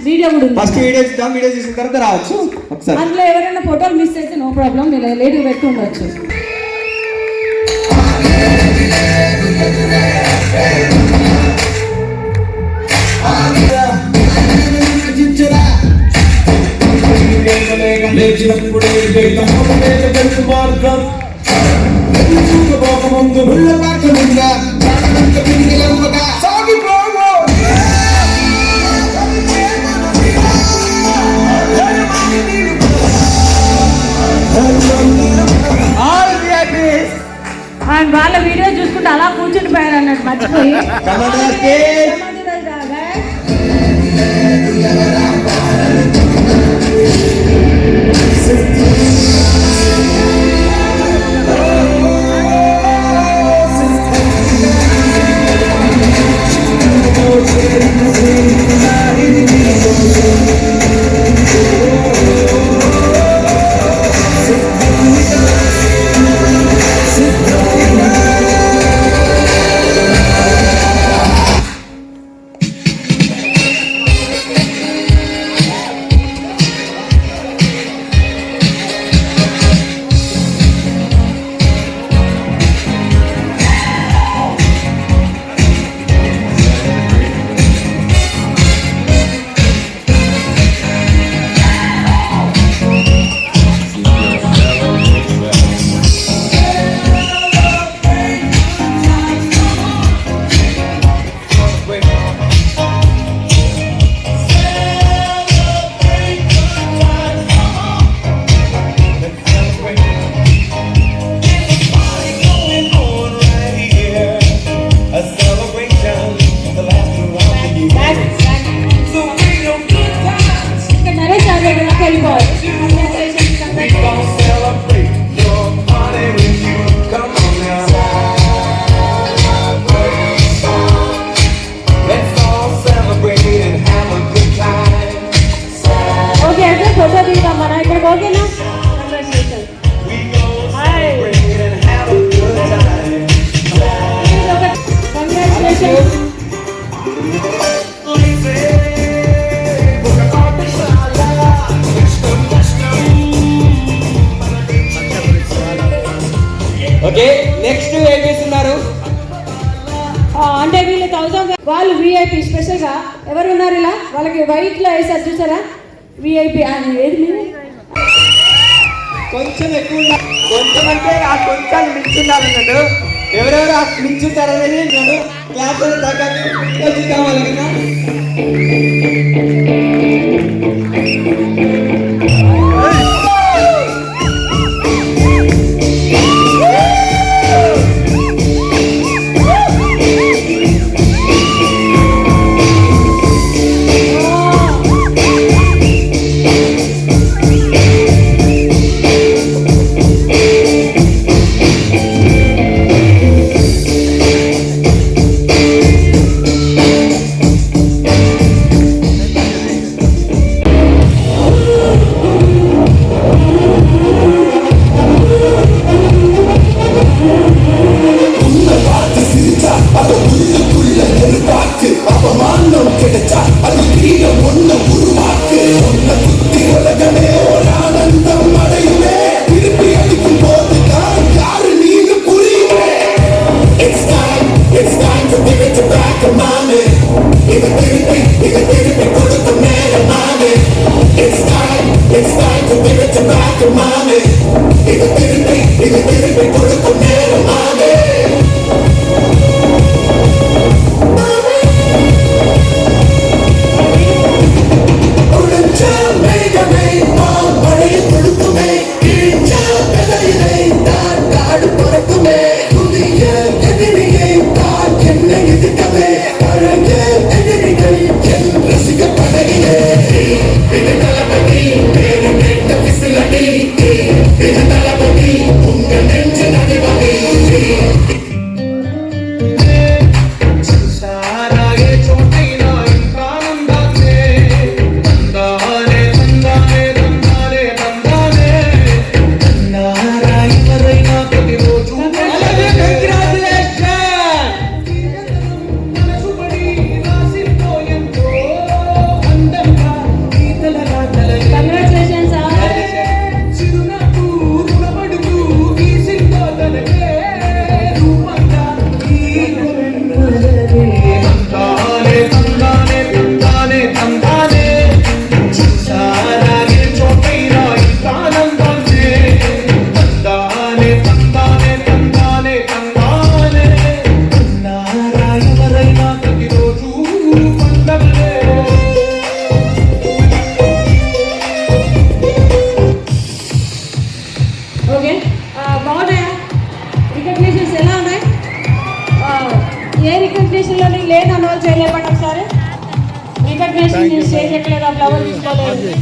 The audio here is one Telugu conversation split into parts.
వీడియో కూడా ఉంది. ఫస్ట్ వీడియో చూద్దాం, వీడియో చూసిన తర్వాత రావచ్చు ఒకసారి. అందులో ఎవరైనా ఫోటోలు మిస్ అయితే నో ప్రాబ్లం, మీరు లేట్ పెట్టి ఉండొచ్చు. వాళ్ళ వీడియో చూసుకుంటే అలా కూర్చుని పోయారు అన్నట్టు మర్చిపోయి. ఓకే, నెక్స్ట్ ఏం చేస్తున్నారు అంటే వీళ్ళు 1000 వాళ్ళు విఐపి స్పెషల్ గా ఎవరు ఉన్నారు ఇలా వాళ్ళకి వైట్ లో వేసారు చూసారా విఐపి అని. ఏది కొంచెం ఎక్కువ, కొంచెం అంటే ఆ కొంచెం మించున్నారు అన్నట్టు. ఎవరెవరు మించుతారు అనేది క్లాస్ తగ్గ కావాలి కదా. It's నేను స్టేజ్ ఎక్కలేదు, ఆ ఫ్లవర్ తీసుకోలేదు.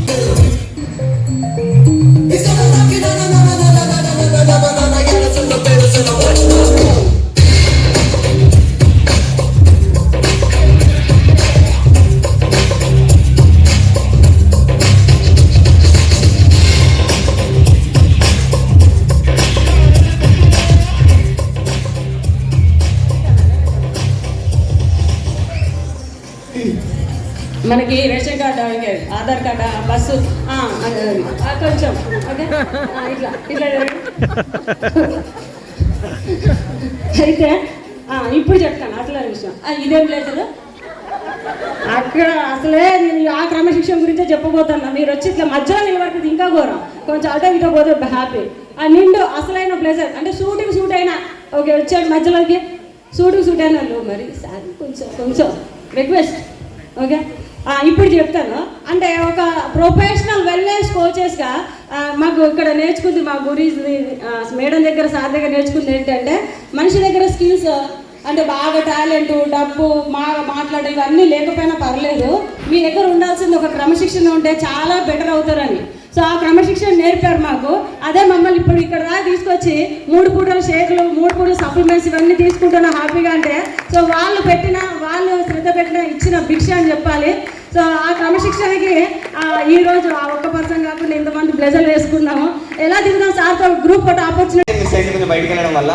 మనకి రేషన్ కార్డు అడిగారు, ఆధార్ కార్డు, బస్సు కొంచెం ఓకే ఇట్లా ఇట్లా అయితే ఇప్పుడు చెప్తాను అట్లా విషయం. ఇదేం లేదు అక్కడ అసలే నేను ఆ క్రమశిక్షణ గురించే చెప్పబోతున్నా. మీరు వచ్చి ఇట్లా మధ్యలో నిలబడుతుంది ఇంకా ఘోరం, కొంచెం అటో ఇటో పోతే హ్యాపీ. ఆ నిండు అసలైన ప్లేసర్ అంటే షూటింగ్ షూట్ అయినా ఓకే వచ్చాడు మధ్యలోకి షూటింగ్ షూట్ అయినా మరి సార్ కొంచెం కొంచెం రిక్వెస్ట్ ఓకే. ఇప్పుడు చెప్తాను అంటే ఒక ప్రొఫెషనల్ వెల్నెస్ కోచెస్గా మాకు ఇక్కడ నేర్చుకుంది మా గురీస్ మేడం దగ్గర సార్ దగ్గర నేర్చుకుంది ఏంటంటే మనిషి దగ్గర స్కిల్స్ అంటే బాగా టాలెంట్ డబ్బు మాట్లాడే ఇవన్నీ లేకపోయినా పర్లేదు, మీ దగ్గర ఉండాల్సింది ఒక క్రమశిక్షణ ఉంటే చాలా బెటర్ అవుతారని. సో ఆ క్రమశిక్షణ నేర్పారు మాకు. అదే మమ్మల్ని ఇప్పుడు ఇక్కడ దాకా తీసుకొచ్చి 3 పూటల షేకులు 3 పూటల సప్లిమెంట్స్ ఇవన్నీ తీసుకుంటున్నా హ్యాపీగా అంటే సో వాళ్ళు శ్రద్ధ పెట్టిన ఇచ్చిన భిక్ష అని చెప్పాలి. సో ఆ క్రమశిక్షణకి ఈరోజు ఆ ఒక్క పర్సన్ కాకుండా ఇంతమంది బ్లెజర్లు వేసుకున్నాము. ఎలా దిగుదాం సార్తో గ్రూప్ ఫోటో ఆపర్చునిటీ బయటకు వెళ్ళడం వల్ల